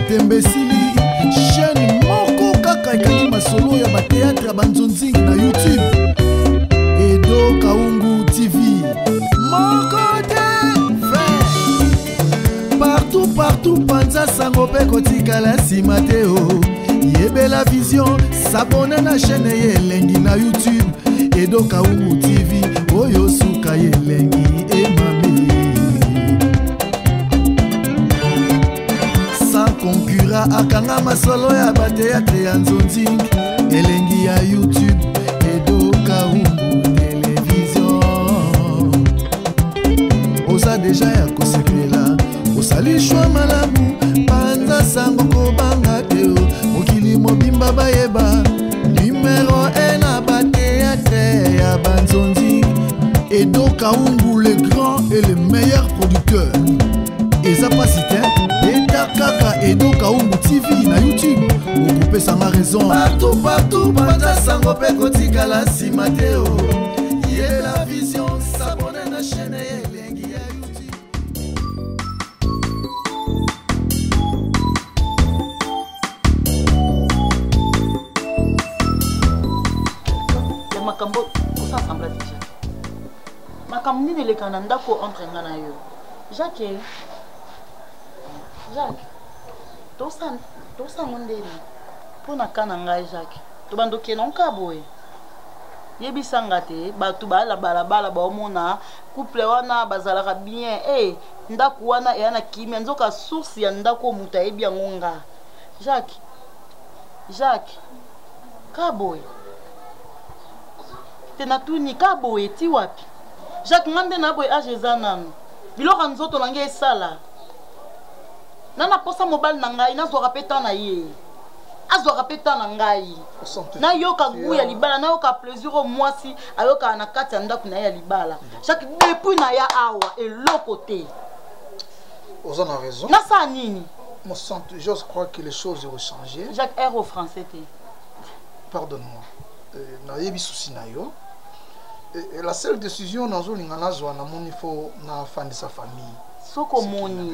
Etembesili chaîne moko kaka ekaki masolo ya ba théâtre ya banzonzi na YouTube. Edo Kaungu TV moko te fait partout panza sango pe kotikala nsima te o. Yebela vision s'abonner na chaîne yelengi na YouTube. Edo Kaungu TV oyo suka yelengi emame sans concurrent akanga masolo ya ba théâtre ya nzonzing elengi ya YouTube. Edo Kaungu télévision oza deja ya kosepela osali shwa malamu panza sango kobanga te mokili mobimba bayeba numéro 1 na ba théâtre ya banzonzi. Edo Kaungu le grand et le meilleur producteur. Eza pasite eta kaka Edo Kaungu TV na YouTube. Okope sanga raison partout panza sango pe kotikala nsima te o. Ye la vision s'abonner na chaîne yelengi ya YouTube. Ya makambo osa assemblage déjà. Makambo nini lekana ndako entre nga na yo. Jacques tosa ngondeli pona kana ngai Jacques tobandoke nonka boye yebisanga te batu bala baomona couple wana bazalaka bien ndako wana eyana kimia nzoka source ya ndako mutu ayebi yango nga. Jacques kaboye tena tuni kaboye ti wapi Jacques ngande na boye age eza nano biloko nzoto nange esala nana posa mobile na ngai nazwaka pe temps na ye azwaka pe temps na ngai nayoka goût ya libala nayoka plaisir au mwasi ayoka na kati ya ndako na ye ya libala. Jacques depuis na ya awa eloko te vous en avez raison nasa nini mon sang je crois que les choses ont changé. Jacques air au français te pardonne-moi nayebi souci na yo et la seule décision nazolinga nazwa na moni fo na fin de sa famille soko moni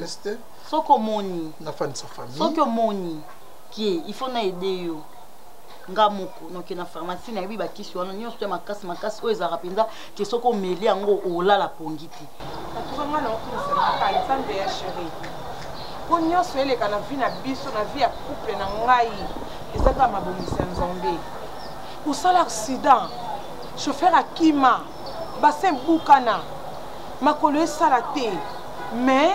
na fin de sa famille soko moni qui il faut na aider yo nga moko donc na pharmacie na yebi bakisi wana nyonso te makasi oyo ezaka mpenza ke soko omeli yango olala pongi te atukanga na okilisana kali nzambe ya chéri po nyonso eleka na vie na biso na vie ya couple na ngai ezaka mabongisi ya nzambe osala accident chauffeur akima bassin bukana makolo esala te mais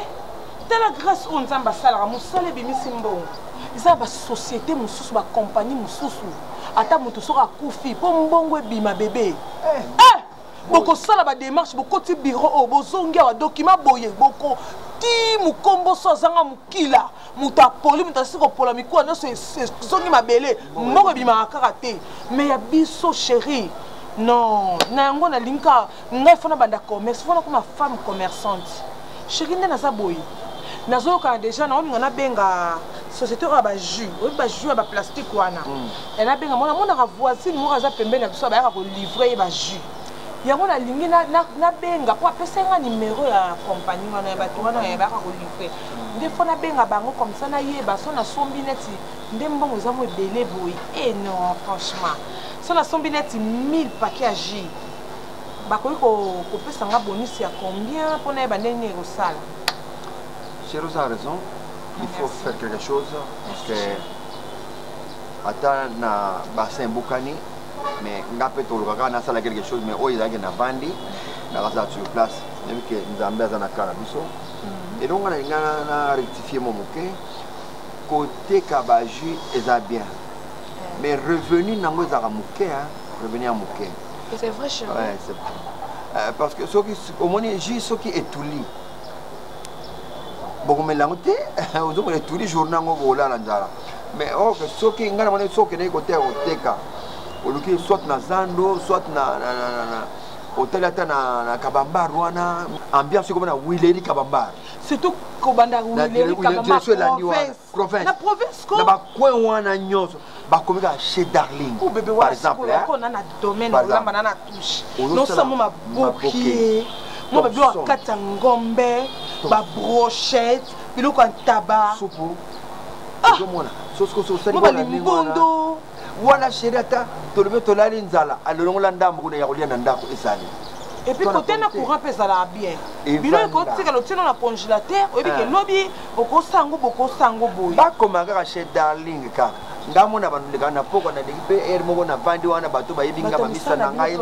tala grâce oyo nzambe asalaka mosala ebimisi mbongo eza basociété mosusu bacompagnie mosusu ata moto soki akufi mpo mbongo ebima bebe bokosala badémarche bokoti bureau oyo bozongi awa dokima boye boko ti mokombo so azanga mokila moto apoli moto asisi kopola mikuwa nyonso ezongi mabele mbongo ebimaka kaka te mais ya biso chéri non na yango nalingi kaka ngai fona banda commerce fona koma femme commerçante chéri nde naza boye nazoyokana déjà naolinga nabenga société oyo ya bajus oyebi bajus ya baplastique wana nabenga monaka voisine moko aza pembeni na biso bayaka kolivre ye bajus yango nalingi nabenga mpo apesanga nimero ya compagnie wana ya bato wana bayaka kolivre nde fo nabenga bango comme ça nayeba so nasombi neti nde mbongo eza mo ebele boye non franchement so nasombi neti 1000 paquet ya jus bakoki kopesanga bonus ya combien mpo nayeba ndenge ekosala. Chéros a raison, il faut faire quelque chose parce que attends na bassin Boukani, mais ngapé to lukaka na sala quelque chose mais oyo ezalaki na vandi na kasa sur place même que nzambe aza na kala biso et donc na rectifier mon moke côté kabaju eza bien mais revenu nango ezaka moke revenu à moke c'est vrai chérie ouais c'est parce que ceux qui au moins juste ceux qui étouli beaucoup mélange te aux autres tous les jours nango bola la njala mais oh que ceux qui ngana mona ceux qui ne côté oteka oluki soit na zando soit na hôtel ata na kabambar wana ambiance comme na wileri kabambar surtout kobanda wileri kabambar province na province ko na ba coin wana nyonso ba komika chez Darling par exemple ko na na domaine olamba na touche non samo maboki mo bebe wakata ngombe ba brochette biloko ya tabac soupe ozomona sosikoso mobali mbondo wana sheri ata tolobi tolali nzala alolongola ndambo kuna ya kolia na ndako ezali et puis côté na courant pe ezala bien bilo ekotika lotina na congélateur oyebi ke lobi okosango boye bakoma kaka chez darling kaka ngamona bantu leka na poko na ndenge mpe ere moko na vandi wana bato bayebi nga bamisa na ngai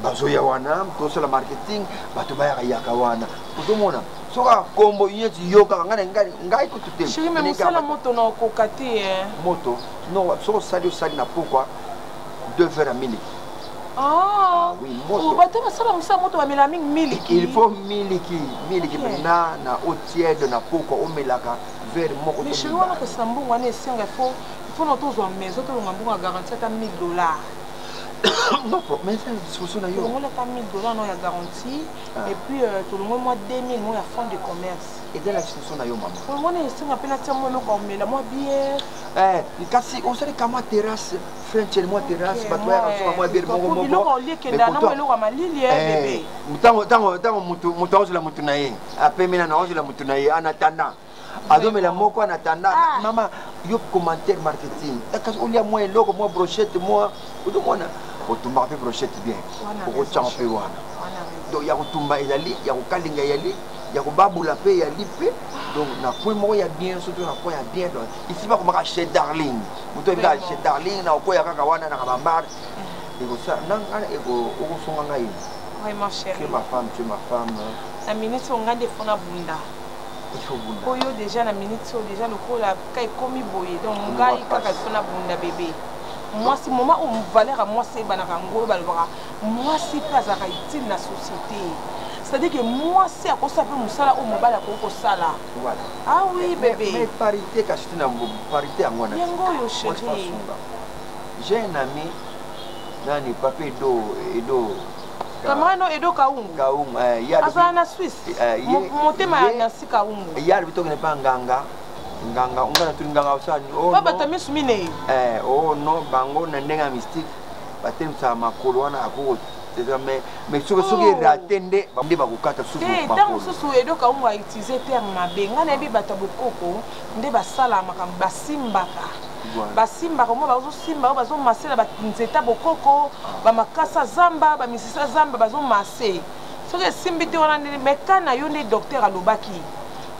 bazoya wana tosala marketing bato bayaka wana ozomona soka kombo yeti yo kaka ngai kutu te chéri mais mosala moto na okoka te moto non soko osali na pokwa 2 verres à miliki. Ah oui, moto. Bato basala mosala moto bamela mingi miliki. Il faut miliki na eau tiède na pokwa omelaka verre moko. Mais chéri wana kosa mbongo wana esenga il faut notozwa maison tolonga mbongo ya garantie ata 1000 $. Non, mais c'est une discussion d'ailleurs. On a $1000 non ya garantie et puis tout le monde moi 2000 moi ya fonds de commerce. Et dans la discussion d'ailleurs maman. On est ici on appelle ça moi le comme la moi bière. Kasi on sait comment terrasse French moi terrasse bato ya kasoma moi bière moko moko. Biloko lieke ndana moi eloko malili bébé. Mutango mutu ozula mutu na ye. Apemena na ozula mutu na ye en attendant. Adomela moko en attendant maman yo commentaire marketing. Kasi olia moi eloko moi brochette moi odomona otumba pe brochette bien. Oko champe wana. Donc ya kotumba ezali ya kokalinga yali ya kobabula pe ya lipe donc na point moko ya bien surtout na point ya bien donc ici ba komaka chez darling muto ebika chez darling na okoya kaka wana na kabambar eko ça nanga eko okosunga ngai. Oui ma chérie. Tu es ma femme. La minute on a des fonds à bunda. Oyo déjà la minute déjà le coup la kai komi boye donc ngai kaka fonds à bunda bébé. Moi si moment où me valeur à moi c'est banaka ngolo balbara. Moi si pas à utile na société. C'est-à-dire que moi, c'est à cause de ça, on m'a sala. Voilà. Ah oui, bébé. Mais parité, parité à moi. J'ai un ami, Nani, Papa Edo. Camarano Edo Kaungu. Kaungu, en Suisse. Mon thème est Nancy Kaungu. Il y a le bito qui n'est pas Nganga. Nganga, on a tout Nganga au sali. Papa Tami Soumine. Oh non, Bango, Nandenga mystique. Batem sa makoloana à côté. Mais ce que attendez, bande bakukata suku bakolo. Tant susu Edo Kaungu a utilisé terme mabenga na bi batabokoko nde basala makamba basimbaka. Basimbaka mo bazo simba bazo masela banzeta bokoko ba makasa zamba ba misisa zamba bazo masé. Ce que simbité wana mekana yo ne docteur alobaki.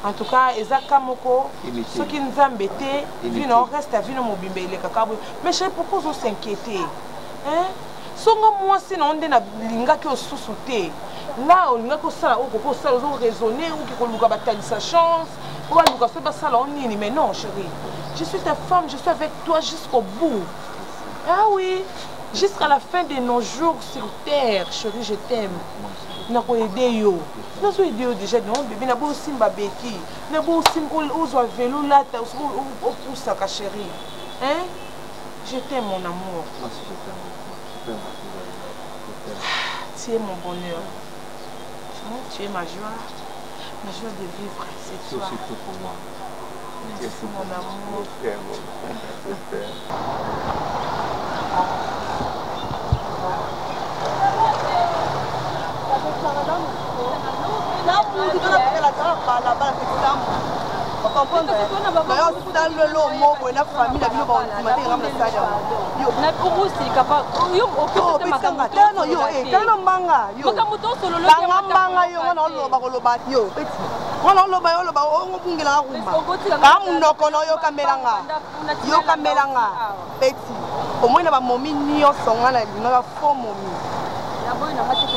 En tout cas, ezaka moko ce qui nous embêtait, vino reste à vino mobimbe le kakabo. Mais je sais pourquoi vous s'inquiéter. Hein? Songa moi sinon on na linga ki osusuté là on linga ko sala o ko sala zo raisonner ou ki ko luka batali sa chance ou ba luka fait ba sala on nini mais non chérie je suis ta femme je suis avec toi jusqu'au bout. Ah oui jusqu'à la fin de nos jours sur terre chérie je t'aime na ko aider yo na so aider yo déjà non bébé na bo simba beki na bo sim o zo vélo là ta o poussa ka chérie hein je t'aime mon amour. Tu es mon bonheur. Tu es ma joie de vivre. C'est toi. C'est tout pour moi. Merci mon amour.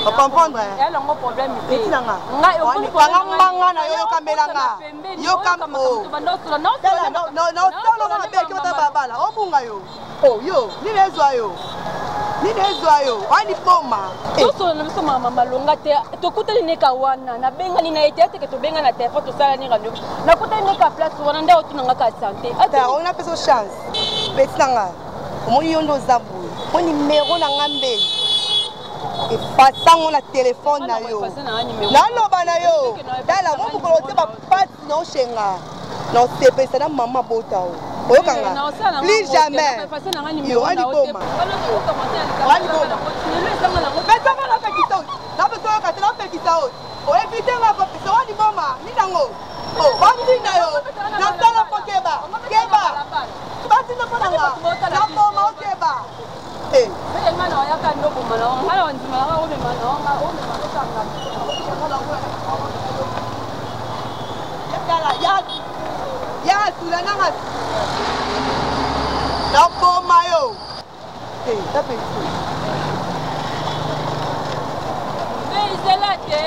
Vous comprenez? Elle a un problème. Passant la téléphone na yo. Naloba na yo. Dala mo mukolo te ba pat no shenga. No sepe sana mama bota o. Oyokanga. Plus jamais. Yo ani boma. Ani boma. Betanga na pekito. Na beto ka te na pekito. O evite nga pa pekito ani boma. Ni nango. O bandi na yo. Na sala pokeba. Keba. Ya tula nanga. Na boma yo. Eh, tape. Mais c'est là que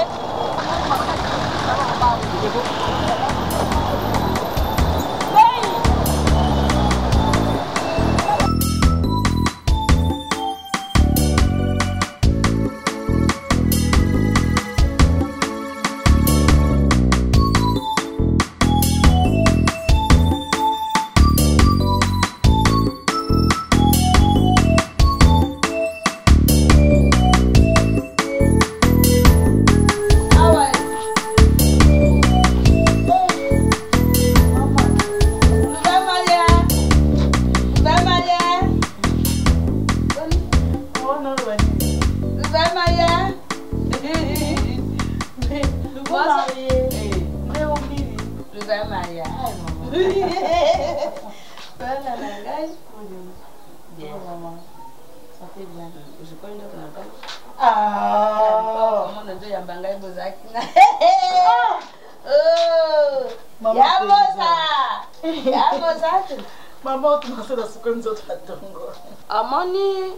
amoni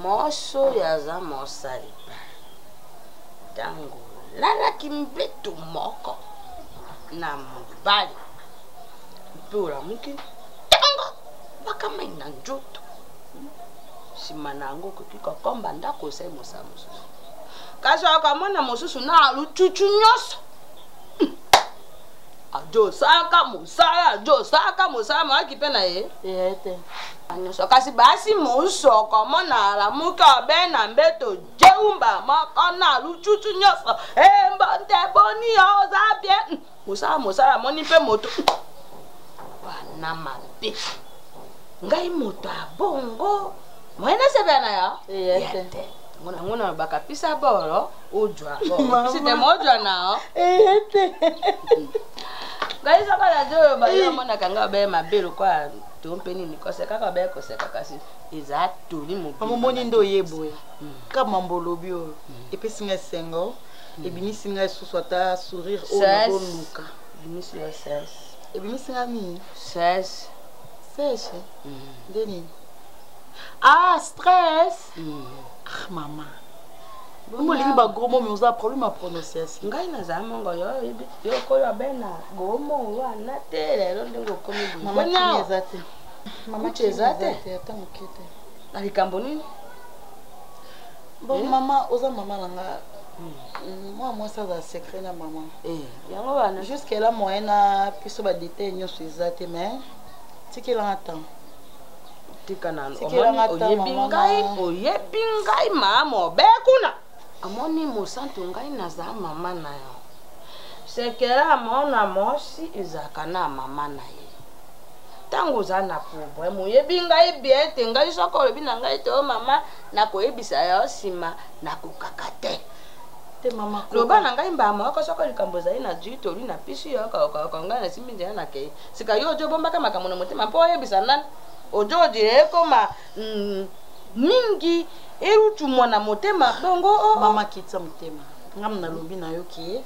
moso yaza mosali tango lalaki mbeto moko na mobali mpe olamuki tango bakamai na nzoto nsima na yango okoki kokomba ndako osali mosala mosusu kasi okamona mosusu na lututu nyonso ajosaka mosala moaki mpe na ye ete nyonso kasi basi mosoko mona alamuki obe na mbeto jeumba moko na lututu nyonso embonte boni oza bien mosala moni mpe moto wana mabe ngai moto abongo moyena sebe na yo ete ngona bakapisa bolo ojwa bolo site mojwa na ete ngai saka la jo ba yo mona kanga be mabelo kwa tompe nini koseka ka be koseka kasi eza toli mo moni ndo yeboye kama mbolobi oyo epesinga sengo ebimisinga esusu ata sourire oyo luka ebimisi yo ses ebimisinga nini ses ndeni stress mama omolingi bagros mots mais oza problème à prononciation ngai nazala mongo yo koyo bena gomo wana te lelo ndenge okomi mama eza te mama eza te ata moke te na likambo nini bon mama oza mama nanga moi mwasi aza secret na mama yango wana jusque là moyen na biso badetail nyonso eza te mais tikelanga temps tika nano oyebi ngai mama obekuna amoni mosantu ngai naza mama na yo sekela mona mosi ezaka na mama na ye tango oza na problème oyebi ngai bien te ngai soko olobi na ngai te o mama nakoyebisa yo nsima nakokaka te te mama loba na ngai mbama oko soko likambo ezali na jui toli na pisi yo okaoka ngai na simbi nzela nakei sika yo ojo obombaka makambo na motema mpo oyebisa nani ojo odire ekoma mingi erutu mwana motema bongo mama kitsa motema ngam nalobi na yo ki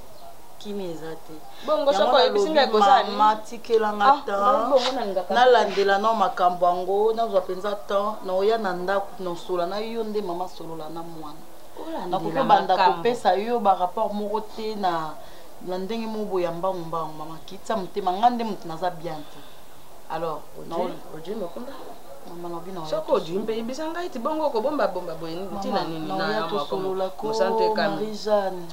kimi eza te bongo soko ebisinga ekozali mama tikelanga temps nalandela na makambo yango nazwa mpenza temps na oya na ndako nosola na yo nde mama solola na mwana nakoki banda kopesa yo barapport moko te na ndenge moboya mbangombango mama kitsa motema nga nde moto naza bien te alors ojui mokunda mama nabi na soko ojui mpe yebisa ngai ti bongo kobombabomba boye ntina nini na mosante Marie-Jeanne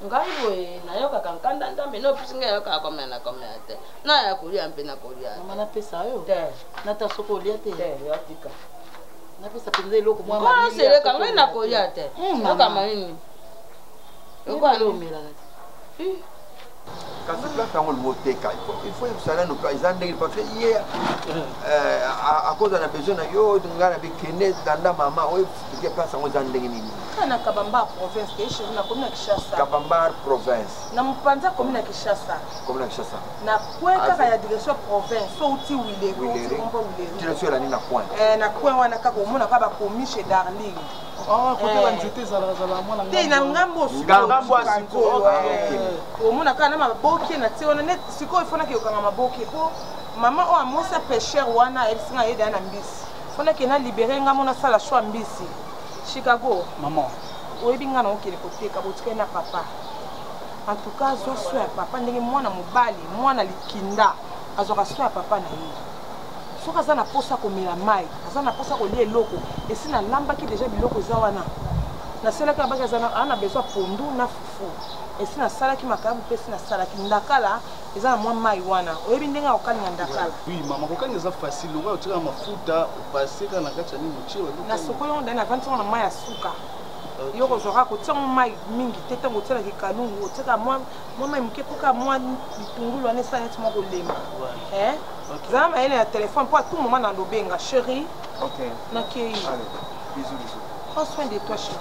ngai boye nayokaka nkanda nzambe nopesi ngai ayokaka komela na komela te naya kolia mpe na kolia mama napesa yo te nata soko olia te yotika napesa mpenza eloko mwaseleka ngai na kolia te yokama nini yokoalomelaka te kasi place yango limoteka il faut kosala noka eza ndenge parce que ye akoza na besoin na yo ngai na bikende landa mama oyo place yango eza ndenge nini na Kabambar province ke chez na commune Kinshasa Kabambar province na mpanza commune Kinshasa na kweka ya direction province so uti wile direction la ni na point na coin wana kaka omona ka ba komi chez Darling côté la nzete zala mwana te na ngambo ngambo asiko omona kana maboki na tie wana net sikoyo ifona ke yokanga maboki po mama o amosa pêcheur wana esinga yeda na mbisi fona ke na libérer nga mona sala choix mbisi Chicago maman oyebi nga na okele koteka botika na papa en tout cas zo so ya papa ndenge mwana mobali mwana likinda azoka so ya papa na ye soka za na posa komela mai aza na posa kolia eloko esi na lambaki déjà biloko eza wana nasalaki abaki ana besoin pondu na fufu esi nasalaki makayabu mpe esi nasalaki ndakala eza na mwa mai wana oyebi ndenge akokalinga ndakala oui mama kokalinga eza facile lokola otikaka mafuta opaseka na kati ya nini motielo na sokoli yango ndani navandi ntango na mai ya suka yo kozwaka kotiango mai mingi te ntango otielaki kalungu otiaka mwa mai moke poka mwa bitungulu wana esala neti mwa kolema zala mayele ya telefone mpo a tout moment na lobenga chéri nakei prends soin de toi chéri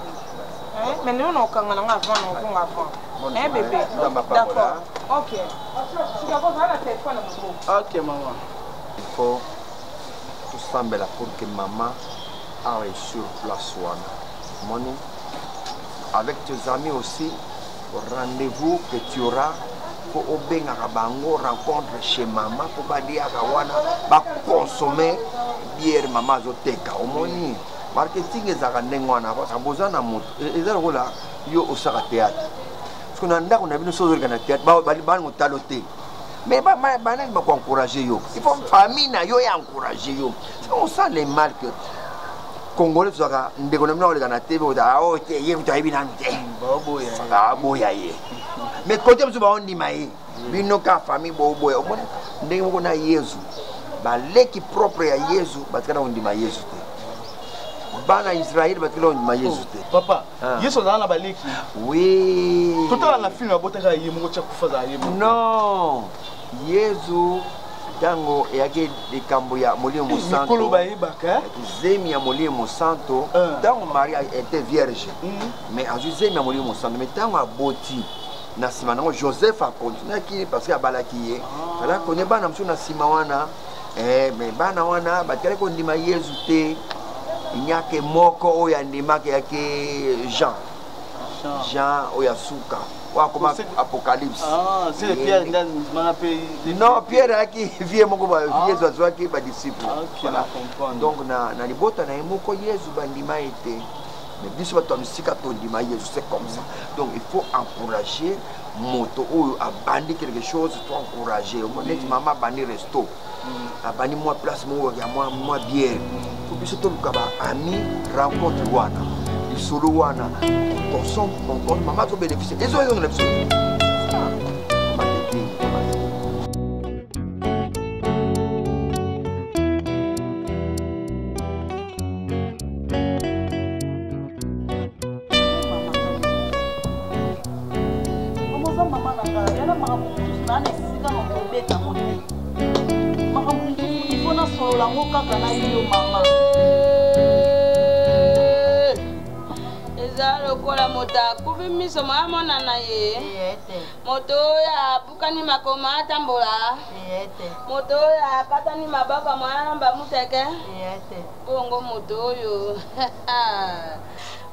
mais lelo na okanga nanga avant na ovonga avant bébé d'accord ok sikako zala na telefone na maboko ok maman il faut tosambela pour que maman aille sur place wana moni avec tes amis aussi au rendez-vous que tu auras pour obengaka bango rencontre chez maman pour badiaka wana ba consommer bière maman azoteka omoni marketing ezaka ndenge wana parce boza na moto eza lokola yo osaka théâtre parce que na ndako na bino sozoleka na théâtre balingo talo te mais banani bakoencourager yo il faut famille na yo ya encourager yo on sent les marques Congolais tozaka ndeko na bino oleka na tv ota o te ye mutu ayebi nanu te baboya ye mais kote mosusu baondima ye bino ka famille boboya omona ndenge moko na yesu baleki propre ya yesu batikala ondima yesu te bana israeli batikala ondima yesu te papa yesu azala na baleki oui totala na film abotaka ye moko tia kufa za ye non yesu tango eyaki likambo ya molimo santo zemi ya molimo santo tango marie était vierge mais azwi zemi ya molimo santo mais tango aboti na nsima nango joseph akontinuaki parce que abalaki ye ala kone bana mosusu na nsima wana mais bana wana batikali kondima yesu te inyake moko oyo andimaki yaki jean oyo asuka comme Apocalypse. Ah, c'est les pierres non, Pierre a qui vient mon Jésus qui va disciple. Donc na libota na emoko Yesu bandima été. Mais biso bato misika to ndima Yesu c'est comme ça. Donc il faut encourager moto ou abandi quelque chose, tu encourager. Au moins maman bani resto. Abandi moi place moi bière. Pour biso to lukaba ami rencontre wana. Solo wana consomme on maman to bénéficier et on a besoin lokola moto akufi miso mamona na ye moto oyo abukani makoma atambola moto oyo akatani maboko mwana muteke bongo moto oyo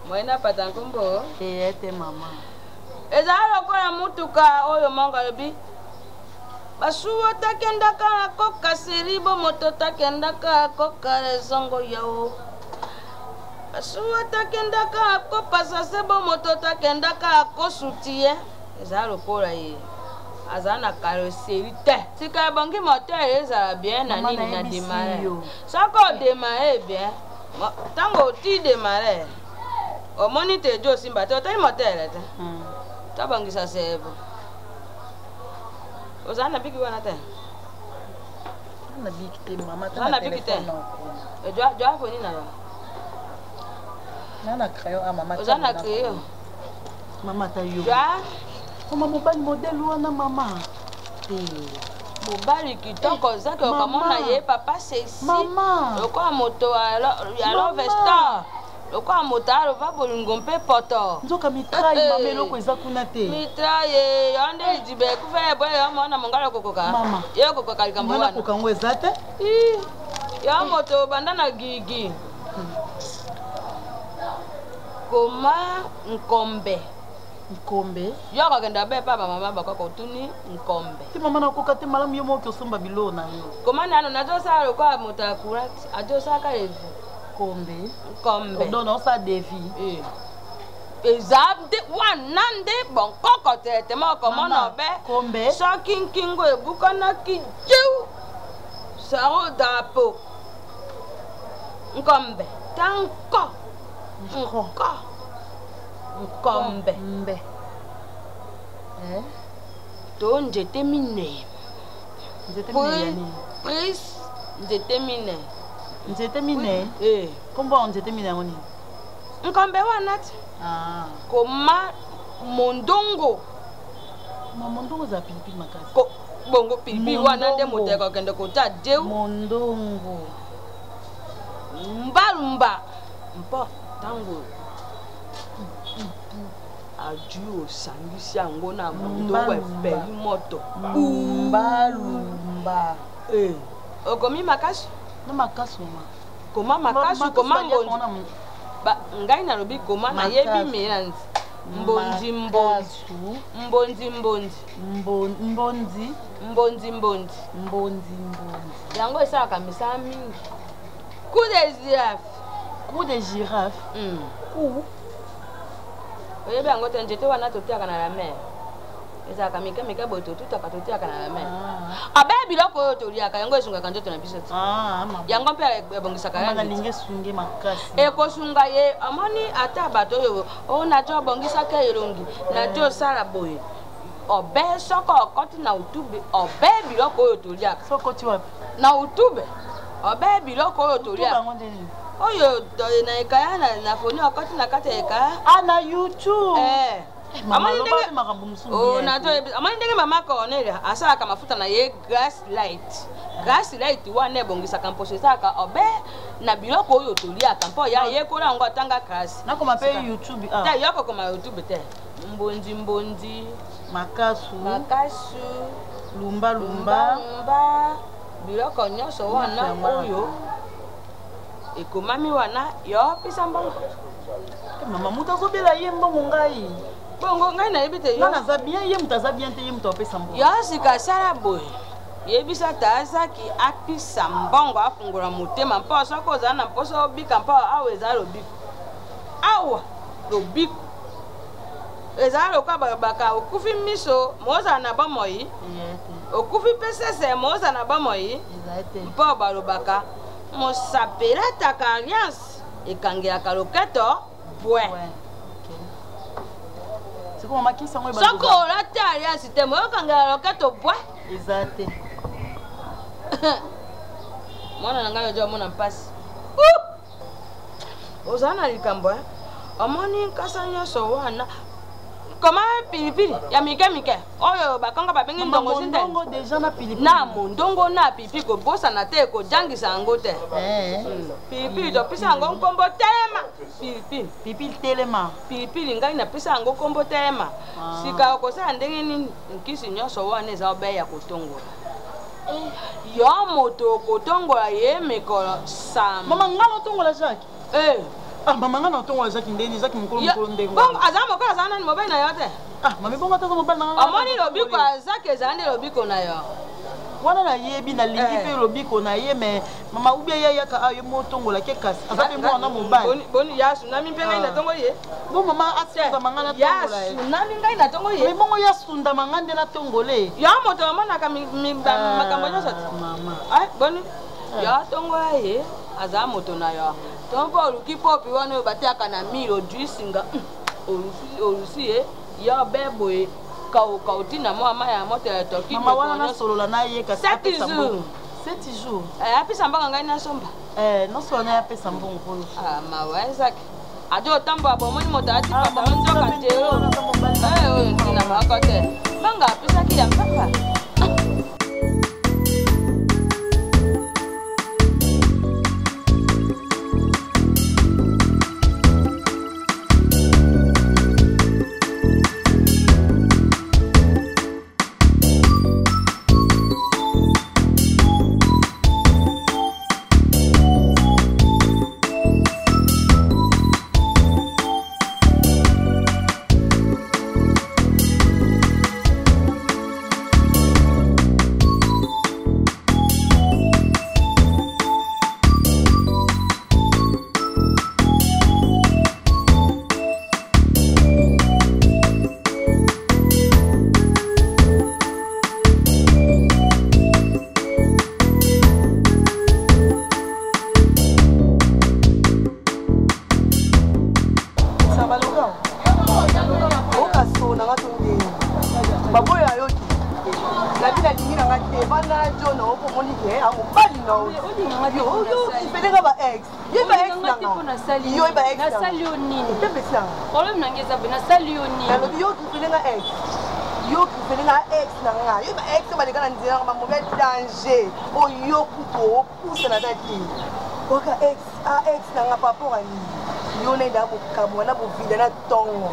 mwena pata nkombo mama eza lokola mutuka oyo mongo alobi basuwa takendaka na koka seribo moto takendaka koka rezongo yao basuwa takendaka kopasa sebo moto takendaka kosutie eza lokola ye aza na carrosserie te tika bangi moteur ezala bien na nini na démarrer soko démarrer bien tango oti démarrer omoni te jo simba te otali moteur te tabangisa sebo oza na biki wana te na biki te mama ta na biki te jo afoni na yo nana crayon a mama oza na crayon mama ta yo ja koma mobali modèle wana mama mobali kitoko zaki okamona ye papa sexy mama lokola moto ya love star lokola moto alova bolingo mpe poto nzoka mitraille mama eloko eza kuna te mitraille yonde lidibe ekufele boye yo mona mongala okokoka ye okokoka likambo wana okokango eza te yo moto banda na gigi koma nkombe Nkombe. Yo akakenda be papa mama bakoko tuni nkombe. Ti mama nakoka te malamu yo moko osomba bilo na yo. Komanda ano nazosa lokwa mota kurati ajosa ka evi. Kombe. Kombe. Odono sa devi. Ezabde wanande bon koko tete moko mono be. Kombe. Saking kingo ebukana kijeu. Saro dapo. Nkombe. Tanko. Nko. Nkombe. Mbe. To njete mine. Njete mine yani. Pris njete mine. Njete mine? Kombo njete mine ngoni. Nkombe wanati. Koma mondongo. Mondongo za pilipili makasi. Bongo pilipili wanande moteka kende kota deu. Mondongo. Mbalumba. Mpo tango. Adieu sangisi yango na mondongo epeli moto. Mbalumba. Okomi makasi? Na makasi ma. Koma makasi koma mbonzi. Ba ngai na lobi koma na yebi miranzi. Mbonzi mbonzi. Mbonzi mbonzi. Mbonzi. Mbonzi mbonzi. Mbonzi mbonzi. Yango esaka misa mingi. Coup de girafe. Coup de girafe. Coup. Oyebi yango te njete wana totiaka na la mer. Ezaka mika mika boye totutaka totiaka na la mer. Abe biloko oyo toliaka yango esungaka nzoto na biso te. Yango mpe ebongisaka ya nalingi esunge makasi. Ekosunga ye amoni ata bato oyo oyo nato obongisaka elongi nato osala boye. Obe soko okoti na utube obe biloko oyo toliaka. Soko okoti wapi? Na utube. Obe biloko oyo toliaka. Oyo na ekaya na foni okoti na kati ekaya. Na YouTube. Amani ndenge mama Cornelia asalaka mafuta na ye gas light. Gas light wana ebongisaka mposo esaka obe na biloko oyo toliaka mpo ya yekola yango atanga kasi. Nakoma pe YouTube. Ta yoko koma YouTube te. Mbonzi mbonzi. Makasu. Makasu. Lumba lumba. Lumba. Biloko nyonso wana oyo. Ekomami wana yo pisa mbongo. Mama muta zobela ye mbongo ngai. Bongo ngai na yebite yo. Na za bien ye mutaza bien te ye muta opesa mbongo. Yo sika sala boye. Yebisa tazaki apisa mbongo afungura motema mpo soko za na poso obika mpo aweza lobiko. Awa lobiko. Ezalo kwa baka okufi miso moza na bamoyi. Okufi pesese moza na bamoyi. Mpo balobaka mosapela taka alliance ekangelaka loketo bwe. Siko mama kisa ngwe ba. Soko olata alliance te mo kangela loketo bwe. Ezate. Mwana nanga yo mona mpasi. Ozana likambo amoni kasanya so wana. Koma pilipili ya mike mike. Oyo bakanga babengi ndongo sinte. Ndongo deja na pilipili. Na mondongo na pilipili ko bosa na te ko jangisa yango te. Pilipili to pisa yango nkombo telema. Pilipili. Pilipili telema. Pilipili ngai na pisa yango nkombo telema. Sika ko sa ndenge ni nkisi nyoso wana eza obe ya kotongola. Yo moto kotongola ye mekolo sam. Mama ngano tongola Jacques. Mama ngana otongo Jacques ndeni Jacques mukolo ndengo. Bongo azama ko azana ni mobile na yo te. Mami bongo tazo mobile na. Amoni lobiko Jacques ezande lobiko na yo. Wana na yebi na lingi pe lobiko na ye mais mama ubia ya yaka ayo motongola ke kasi. Azape mo na mobile. Boni ya tsunami pe ngai na tongo ye. Bon mama asunda mangana tongola. Ya tsunami ngai na tongo ye. Mais bongo ya sunda mangande na tongole. Ya moto mama na makambo nyoso te. Mama. Boni. Ya tongo ye aza moto na yo. Tombo oluki popi wana obatiaka na milo juicinga olusi ya bebo kautina mama ya moto ya toki mama wana na solola na ye kasi apesa mbongo 7 jours apesa mbongo ngai na somba no solo na apesa mbongo koyo mawezaki ajo tambo abomoni moto atikata nzoka tero oyo ntina mako te mbanga apesaki ya mpapa moni ke a mobali na o ipelenga ba ex yo ba ex na yo ba ex na sali yo nini tepesa problème nangeza bena sali yo nini alobi yo ipelenga ex yo ipelenga ex na nga yo ba ex ba lekana nzela ma mauvais danger o yo kuto pousse na dati koka ex a ex na nga rapport ani yo na da bo kamwa na bo vida na tongo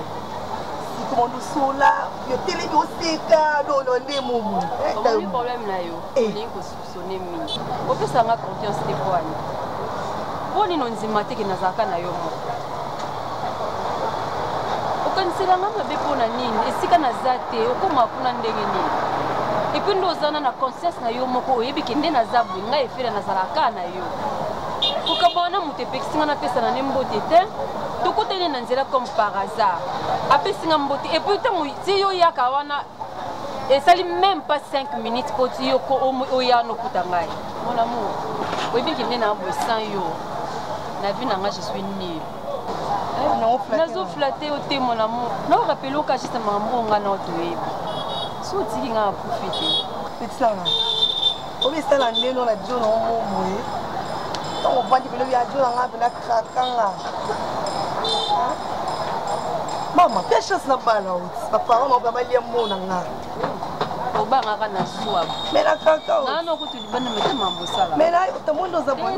comment nous sommes là, je télé aussi cadeau dans les moments. Le problème là, il faut soupçonner mi. On peut s'en avoir confiance des fois. Bon, ils n'ont pas dit que nous avons eu. Aucun c'est la même bébé na nini. Et si quand nous avons eu, comment on a ndengeni. Et puis nous avons na conscience na yo moko oyebi kende na zabu nga efira na zalaka na yo. Ukabona mutepekisi na pesa na nembote te. Tout côté de Nanzela comme par hasard. Après Singambote. Et pourtant, si yo yakawana, et ça lui même pas 5 minutes pour dire que ya no kutangai. Mon amour, oui bien qu'il n'est pas sans yo. La vie n'a je suis nulle. Nazo flatté au thé mon amour. Non rappelons qu'à juste maman on a notre web. So tiki nga profiter. C'est ça. Obi ça la neno la jo no mo. On va dire que ya jo nga bena krakanga. Mama, quelle chance na bana ou papa on va balia mona nga. Obanga kana swab. Mais la kaka. Non non ko tu bana mettre mambo sala. Mais là tout le monde doit savoir.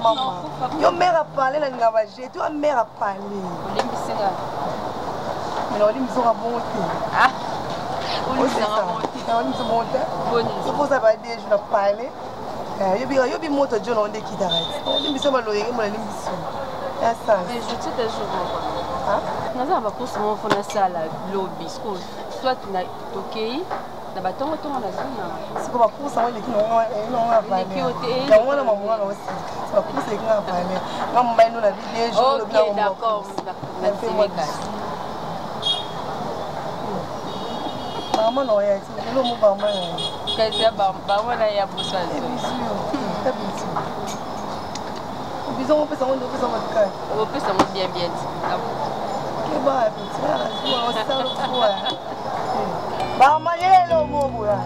Maman. Yo mère a parlé la nga baje, toi mère a parlé. Olimbisinga. Mais là olimbisinga bon té. Ah. Olimbisinga bon té. Olimbisinga bon té. Bon. C'est pour ça va dire je dois parler. Yo bi moto John on de qui t'arrête. Olimbisinga loyer mo olimbisinga. Ça. Mais je te jure. Nous avons posé mon fond à ça la lobby. Soit tu n'as toqué, na batongo tongo na zona. C'est comme pour ça on est qui non va pas. Dans moi maman aussi. C'est pour ça que on va pas. Maman nous la vidéo je le bien. OK, d'accord. Merci Mika. Maman non ya, c'est le mot maman. Kaza maman na ya bosa. Bisous on peut ça on peut ça marquer. On peut ça bien bien. Que bah tu vois on s'en retrouve. Ba malelo mobu ya.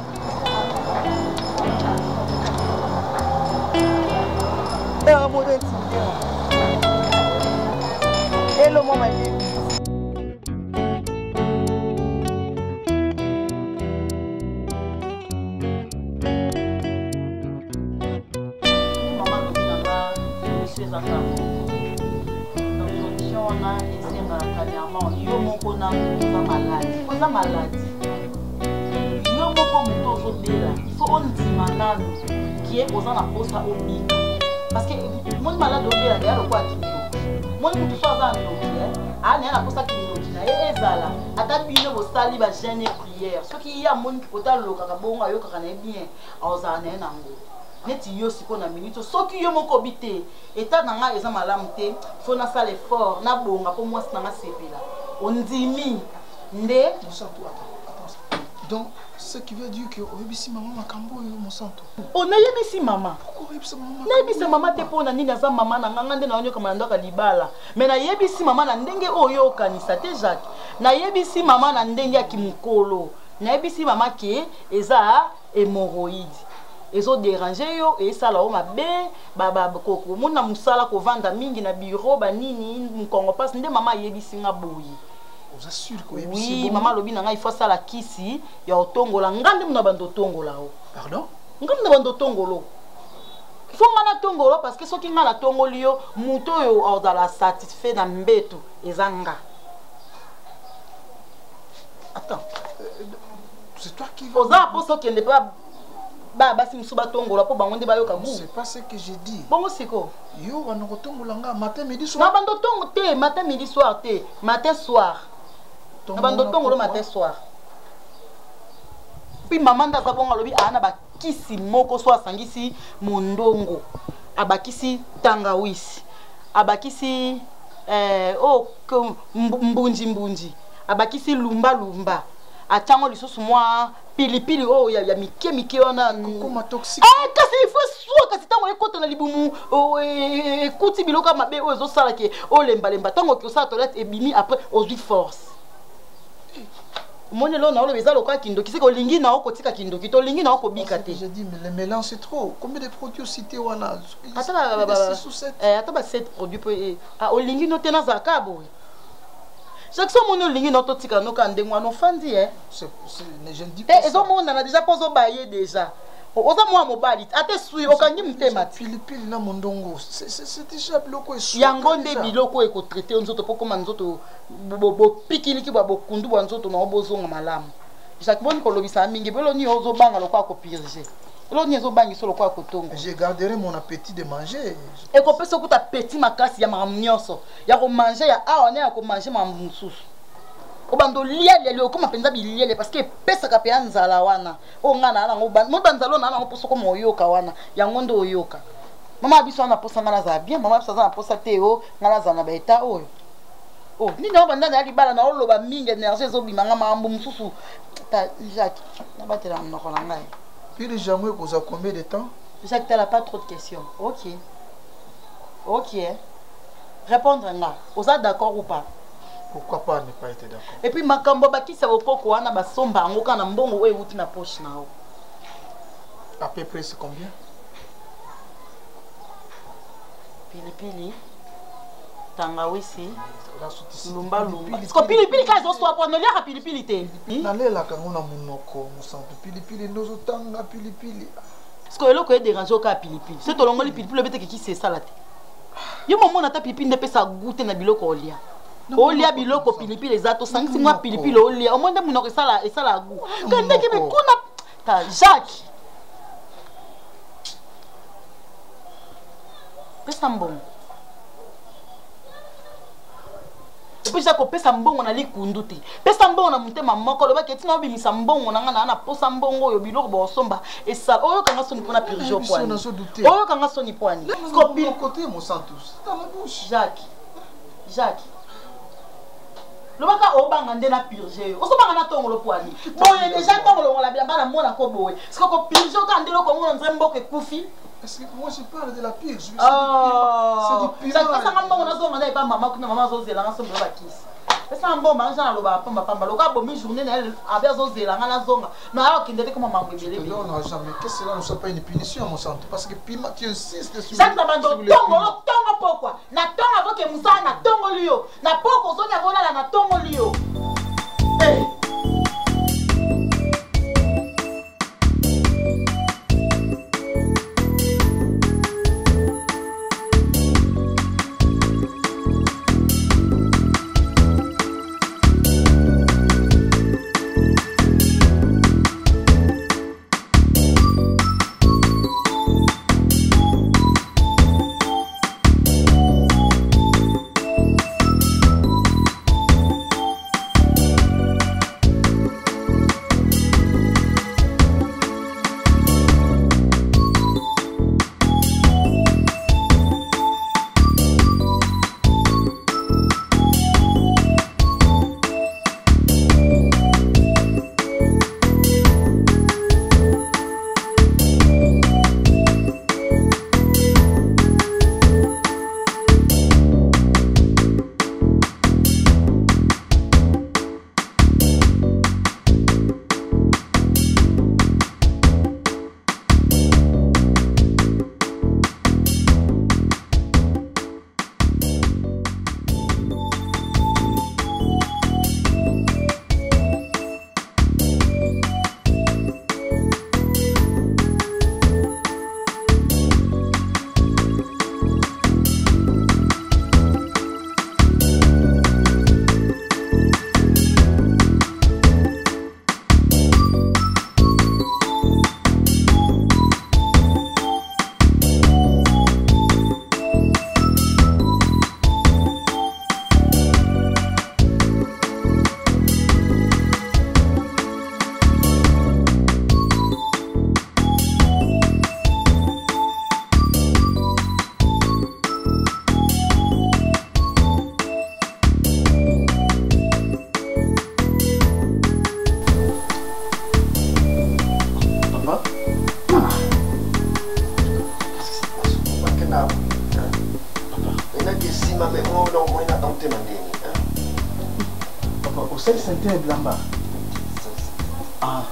Da mo de tiya. Hello mama ye. Mama lobinanga monsieur Zaka. Donc solution on a essayé clairement yo moko na malade. Yo moko muto ozobela. Il faut on dimana qui est aux na posa obi. Parce que mon malade obela ya lo kwa kilo. Mon muto so za ndo ani na posa kilo na ezala. Ata bino bo sali ba jeûne prière. Ce qui y a mon kota loka ka bonga yo ka na bien. Oza na nango. Neti yo siko na minute soki yo moko bité état nanga eza malamu te faut na sala effort na bonga pour moi na sepela on dimi ndé donc ce qui veut dire que oyebisi maman makambo yo mosanto on ayebisi maman pourquoi oyebisi maman na yebisi maman te pona nini aza maman na nganga nde na onyo kama ndoka libala mais na yebisi maman na ndenge oyo kanisa te Jacques na yebisi maman na ndenge ya kimukolo na yebisi maman ke eza hémorroïde ezo déranger yo et ça là o mabe baba koko mona musala ko vanda mingi na bureau ba nini mkongo passe nde mama yebisi nga boyi vous assure que oui mama lobi na nga il faut ça la kisi ya otongola ngande mna bando tongola o pardon ngande bando tongolo il faut ngana tongolo parce que soki ngana tongoli yo muto yo ozala satisfait na mbeto ezanga attends c'est toi qui vas oza pour ça qu'il n'est pas basi musuba tongola po bango nde bayoka bu c'est pas ce que j'ai dit bongo siko yo wana kotongola nga matin midi soir na bando tongo te matin midi soir te matin soir na bando tongolo matin soir puis maman ndaza bongo lobi ana ba kisi moko so asangisi mondongo abakisi tangawisi abakisi mbunji abakisi lumba atango lisusu mwa pilipili oh ya mike wana comme toxique kasi il faut soit kasi tango ekota na libumu ekuti biloka mabe o ezo sala ke o lemba tango ki osala toilette ebimi après ozwi force Moni lo na olobeza loka kindoki c'est que olingi na okotika kindoki to olingi na okobika te. J'ai dit mais le mélange c'est trop. Combien de produits cités wana? Attends ba 7 produits pour olingi no tena zakabo. Chaque fois mon olingi no to tika no kandengwa no fandi je ne dis pas. Ezo mona na déjà pozo baye déjà. Oza mwa mobali ate sui okangi mutema pilipili na mondongo c'est déjà biloko esu yango nde biloko eko traiter nzoto po koma nzoto bo pikili ki ba bokundu bwa nzoto na obozonga malamu Jacques Boni ko lobisa mingi belo ni ozo banga lokwa ko pirger elo ni ezo bangi solo kwa ko tongo je garderai mon appétit de manger e ko pesa ko ta petit makasi ya maramnyoso ya ko manger ya awa ne ya ko manger mamsusu obando liele okoma penza biliele parce que pesa ka pe anzala wana o ngana na ngobanda motanzalo na na poso ko moyoka wana yango ndo oyoka mama biso na posa ngana za bien mama biso na posa teo ngana za na beta oyo oh ni na banda na libala na oloba mingi énergie zo bimanga mambo mususu ta Jacques na batela mnoko na ngai puis jamais koza combien de temps Jacques t'as pas trop de questions OK répondre nga oza d'accord ou pas. Pourquoi pas ne pas être d'accord? Et puis makambo bakisa bopoko wana basomba ngo kana mbongo we uti na poche nao. À peu près c'est combien? Pilipili. Tangawisi. Lumba. Parce que pilipili ka zo swa pono lia pilipili te. Nalela kangona munoko musantu pilipili ndozo tanga pilipili. Parce que eloko e déranger ka pilipili. C'est to longoli pilipili bete ki c'est ça la te. Yo momo na ta pilipili nde pesa goûter na biloko olia. Olia biloko pilipili zato sangisi mwa pilipili olia omonde munoko esala gu kande ke kuna ta Jacques pesa mbongo epi Jacques pesa mbongo na likundu te pesa mbongo na mutema moko loba ke tina obimisa mbongo na ngana na posa mbongo oyo biloko bosomba esa oyo kanga soni pona purger poani oyo kanga soni poani ko côté mon santos dans la bouche Jacques lobaka obanga ndena purger osobanga na tongolo poani boye déjà tongolo ngala bilamba na mona ko boye siko ko purger ka ndelo ko ngona nzembo ke kufi est-ce que moi je parle de la purge c'est du pire ça ngamba ngona zonga na ba mama kuna mama zozela nga sombo bakisi esa mbo manja na loba pamba loka bomi journée na avec zozela nga na zonga na yo kindete ko mama ngwebele bi on n'a jamais qu'est-ce que cela ne soit pas une punition mon sang parce que pima tu insistes sur ça bando tongo pourquoi na tongo avoke musa na tongo liyo na poko zonya volala na tongo liyo Papa, vous savez, c'est un blamba. Ah.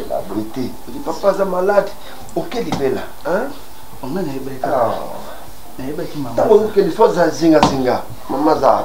La beauté. Je dis papa est malade. Ok, il est là. Hein? On a une belle. Tant que les fois zinga zinga. Maman za.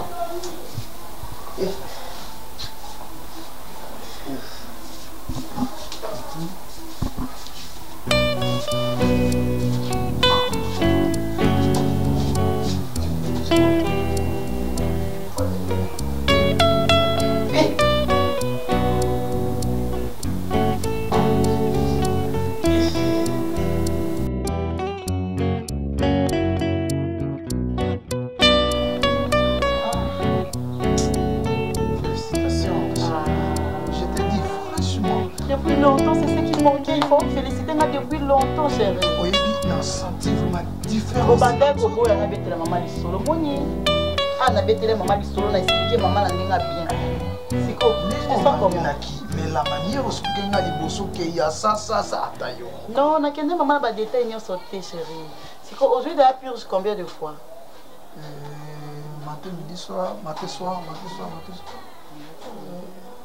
Depuis longtemps, c'est ce qui manquait. Il faut me féliciter depuis longtemps, chérie. Oui, mais on sentit vraiment différent. Au bandai, au bout, on a bêté la maman du solo. Moni. On a bêté la maman du solo, on a expliqué maman la bien. C'est quoi? Je sens comme mais la manière où on a les bossos qu'il y a ça, attaillé. Non, on a qu'un maman va détailler ni sauter, chérie. C'est quoi? Aujourd'hui, d'ailleurs, purge combien de fois? Matin, midi, soir, matin, soir.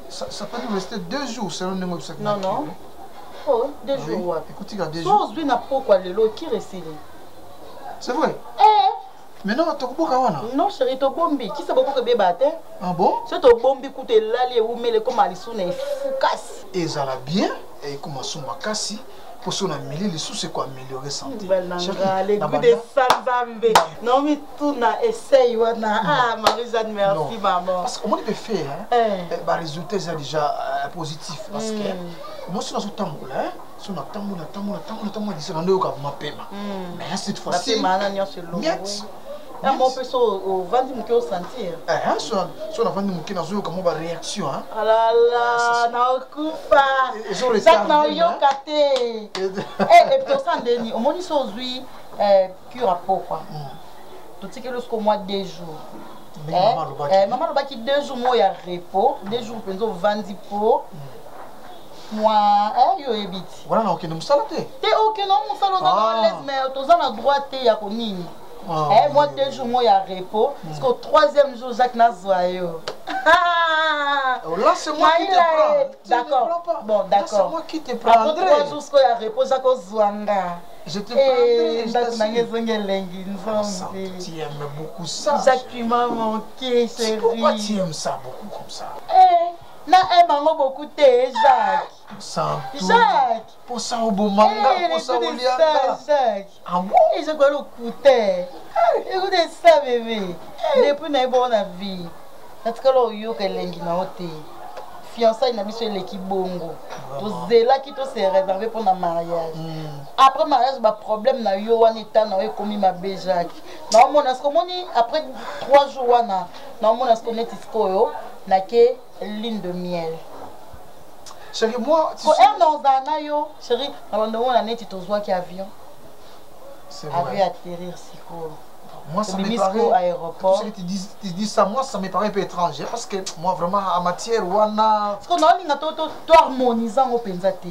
Ça peut nous rester 2 jours selon nos obsèques. Non. Oh, 2 jours. Écoute, il y a 2 jours. Aujourd'hui, n'a pas quoi le lot qui récite. C'est vrai? Mais non, tu as beaucoup de non, chérie, tu as bombi. Qui sait beaucoup que bébé? Ah bon? C'est tu bombi qui est là, les ou mais comme Alissou n'est efficace. Et ça va bien. Et comme on m'a cassé. Pour son améliorer les sous, c'est quoi améliorer santé? Les goûts de Sanzambe. Non, mais tout n'a essayé. Ah, Marie-Jeanne, merci, maman. Parce que comment il peut faire, le résultat est déjà positif. Parce que moi, si on a ce temps, si on a mais cette fois-ci, ah, moi, je peux au vendu mon cœur sentir. Si on a vendu mon cœur, on a comment ma réaction. Ah là là, na okupa. Ça n'a eu aucun et puis ça dernier, au moins ils sont aujourd'hui cure à peau quoi. Tout ce que lorsqu'au mois 2 jours. Maman le baki 2 jours moi il y a repos, 2 jours penso vendu pour moi yo ebiti. Voilà na okene musalate. Te okene no musalo na laisse mais tous en droite ya ko nini. Moi 2 jours moi il y a repos parce qu'au 3e jour Jacques Nazoyo. Là c'est moi qui te prends. D'accord. Bon d'accord. C'est moi qui te prends. Après 3 jours il y a repos Jacques Zwanga. Je te prendrai. Tu aimes beaucoup ça. Jacques, tu m'as manqué, chérie. Pourquoi tu aimes ça beaucoup comme ça? Na aime beaucoup de Jacques. Jacques. Pour ça au beau manga, pour ça au lianga. Jacques. Ah bon? Et je dois l'écouter. Écoutez ça, bébé. Depuis na bonne vie. Parce que là, il y a quelqu'un na ote. Fiançailles na biso l'équipe bongo. To zela qui to se réservé pour le mariage. Après mariage ba problème na yo wana eta na yo komi ma Jacques. Na mona ce moni après 3 jours wana. Na mona ce net iskoyo na ke ligne de miel. Chérie moi tu sais non zana yo chérie na mona net to zwa ki avion. C'est vrai. Avion atterrir siko. Moi, ça me paraît, tu dis ça, moi, ça me paraît un peu étranger parce que moi, vraiment, en matière, wana. Parce qu'on a un harmonisant au penzate.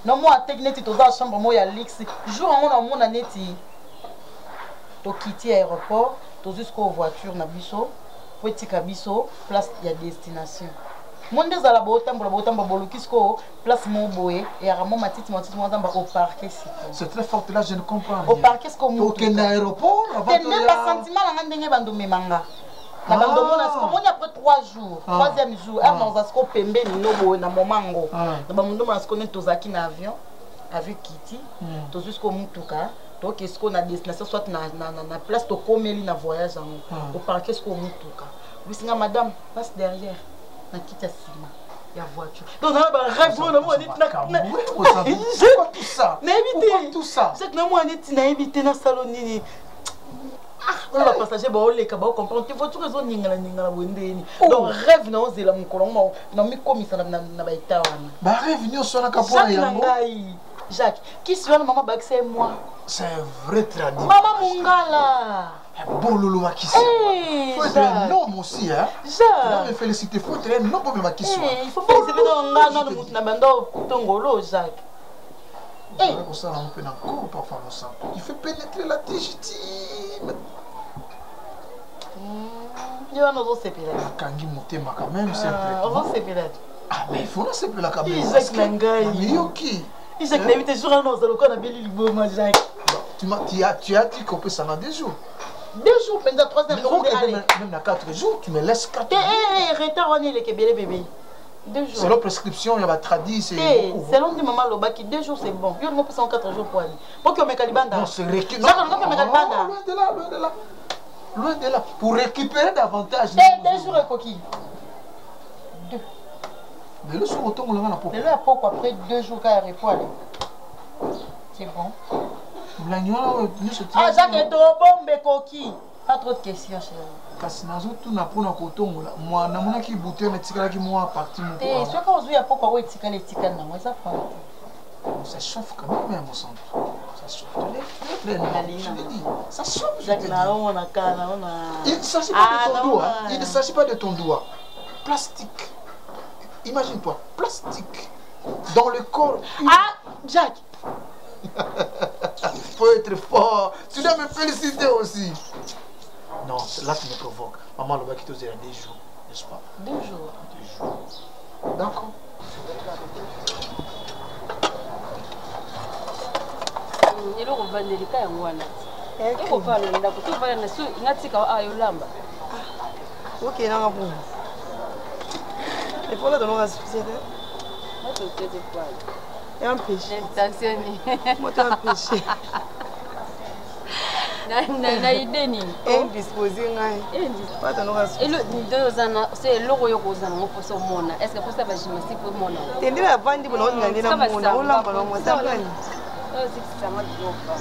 Non, moi, technique, tu as la chambre, moi, il y a l'X. Jour en on a neti. Tu quittes l'aéroport, tu jusqu'aux voitures, na biso, petit cabiso, place, il y a destination. Mon des à la botam, bolukisko, place mon boé, et à mon matit, au parquet. C'est très fort là, je ne comprends pas. Au parquet, ce qu'on monte. Au aéroport, c'est même pas sentiment, la ngandenge bandomé manga. La bandomona, ce qu'on après 3 jours, 3e jour, on a ce qu'on pembe, ni na momango. La bandomona, ce qu'on est aux acquis d'avion, avec Kitty, tout jusqu'au Mutuka. Donc, est-ce qu'on a destination, soit na place, to komeli na voyage, au parquet, ce qu'on Mutuka. Oui, c'est madame, passe derrière. Na kita sima ya voiture. Donc na ba rêve na mo nit na. Pourquoi tout ça? Pourquoi tout ça? C'est que na mo nit na invité na salon nini. Ah, on va passager ba o leka ba o comprendre que voiture zo ningala bondeni. Donc rêve na o zela mkolongo na mi komisa na ba itawana. Ba rêve ni o sona kapona yango. Jacques, qui soit maman ba c'est moi. C'est vrai tradition. Maman Mungala. Bon Lolo Makissi. Faut être un homme aussi, hein. Tu dois me féliciter. Faut être un homme pour me Makissi. Il faut féliciter dans le monde na bando tongolo Jacques. Comme ça, on peut encore parfois le sang. Il fait pénétrer la légitime. Il y a un autre CPL. La Kangi Motema quand même, c'est un peu. Ah, mais il faut la CPL quand même. Isaac Nangai. Mais ok. Isaac Nangai, tu es sur un autre, on a bien lu le beau, Jacques. Tu as dit qu'on peut ça dans 2 jours. 2 jours, pendant 3 jours. Même dans 4 jours, tu me laisses 4 jours. Retard, on est les bébé. 2 jours. Selon prescription, il y a tradit, c'est. Selon du maman Lobaki, 2 jours c'est bon. Il y a 4 jours pour aller. Pour que mes calibanda. Non, c'est récupérer. Non, loin de là, loin de là. Loin de là. Pour récupérer davantage. 2 jours et coquille. 2. Mais le soir, autant on l'a pour. Mais là, après 2 jours, quand il répond, aller. C'est bon. Ah, Jacques est trop bon, mais coquille. Pas trop de questions, chérie. Kasi nazo tout na pona kotongola moi na mona ki bouter na tikala ki moi parti mon eh soit quand vous y a pourquoi ouais tikala na moi ça prend ça chauffe quand même mon sang ça chauffe ça chauffe Jacques là on a kana on a il ne s'agit pas de ton doigt il ne s'agit pas de ton doigt plastique imagine-toi plastique dans le corps ah Jacques il faut être fort tu dois me féliciter aussi. Non, là tu me provoques. Maman, le qui te dit 2 jours, n'est-ce pas? 2 jours. 2 jours. D'accord. Il est revenu les cas en wana. Il faut faire le ndako tu vas na su ngatika ayo lamba. OK na bon. Et pour la donner la société. Moi tu te dis quoi? Et un péché. Intentionné. Moi tu as un péché. Na ideni indisposé ngai pas dans nos et le dozana c'est logo yokozana ngoposo mona est-ce que posa ba gymnastique pour mona tendela la vandi bona ngani na mona olamba na mona sangani zikisa madopa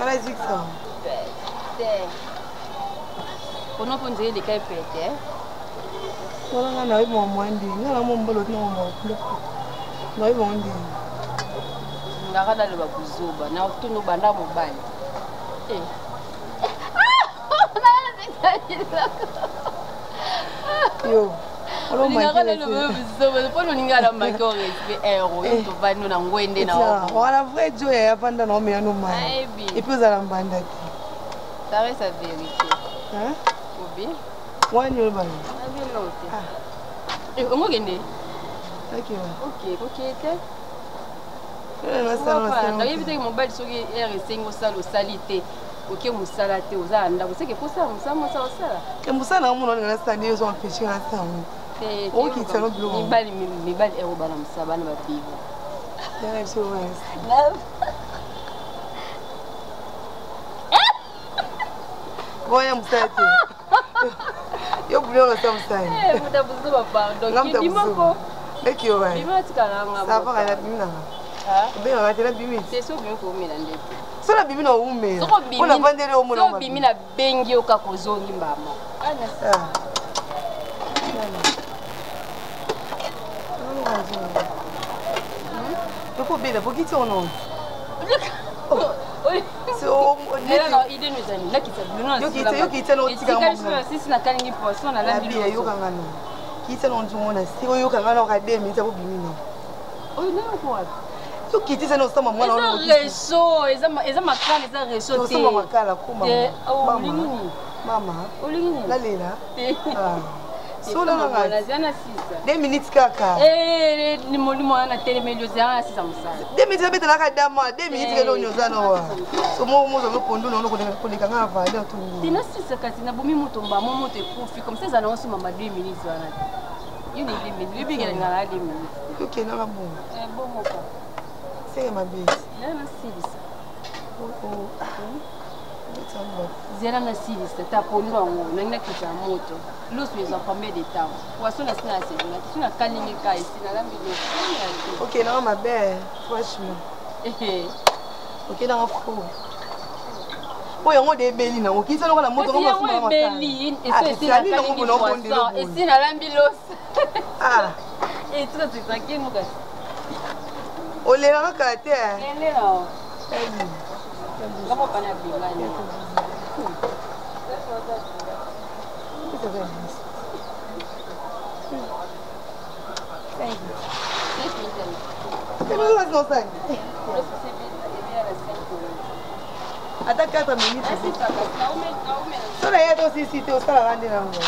ala zikisa kono ponze de kai pete wala ngana ibo mwandi ngala mombolo tino mo no ibo mwandi ngakada le bakuzuba na tunu banda mobali yo alo makele le bebe polo ningala makore respect ero to banu na ngwende na o wala vrai joy ya panda na omena no mai et puis za mbanda ti ça reste la vérité hein obi wani yo bana abi lote ngo gende ok te na yebite mobile soki RC ngosala osalite oke musala te oza ndako seke kosala musala mosa osala ke musala na mona ngana sandi yo so empêcher na sango te oki tsalo bilo mibali ero bana musala bana babibo ya so wes boya musala te yo bulio na samsai muda buzuba pardon ki dimako leki yo bai dimati kalanga ça va la bimina bien on a tena bimi c'est so bien ko mena ndete so la bimi na ume ona vandele o mona so bimi na bengi oka kozongi mbama ana sa Pourquoi bien pour qui tu en as so no ide nous ani la kitsa yo kitsa no tika mo sisi na kalingi poisson na la bi yo kangano kitsa no nzumona siko yo kangano ka demi tsa bobimi no oh non quoi yo kitsa no sama mwana no réseau eza makala eza réseau te sama makala kuma mama olingini la lela so la ngana zana sisa 2 minutes kaka ni molimo na telemelio zana sisa musala 2 minutes beta la kadama 2 minutes kelo nyozana wa so mo zo pondu no ko leka nga va le to tina sisa kati na bumi mutomba mo moto ekufi comme ça zana osoma ma 2 minutes wana you need 2 minutes bibi ngana ngala 2 minutes ok na ba bon bon moko c'est ma bête na sisa Zera na silisa tapondu wango nangina kita moto lusu eza combien de temps poisson na sina c'est na sina kalingi ka ici na la milieu OK na ma belle franchement OK na fo oyo ngo de beli na okisa na moto ngo mo beli et c'est na kalingi poisson et c'est na la milos et tout ça qui nous gâte ole na ka te ele na Kamu pana bimani. Attends 4 minutes. Ça là, il y a aussi cité au stade à rendre.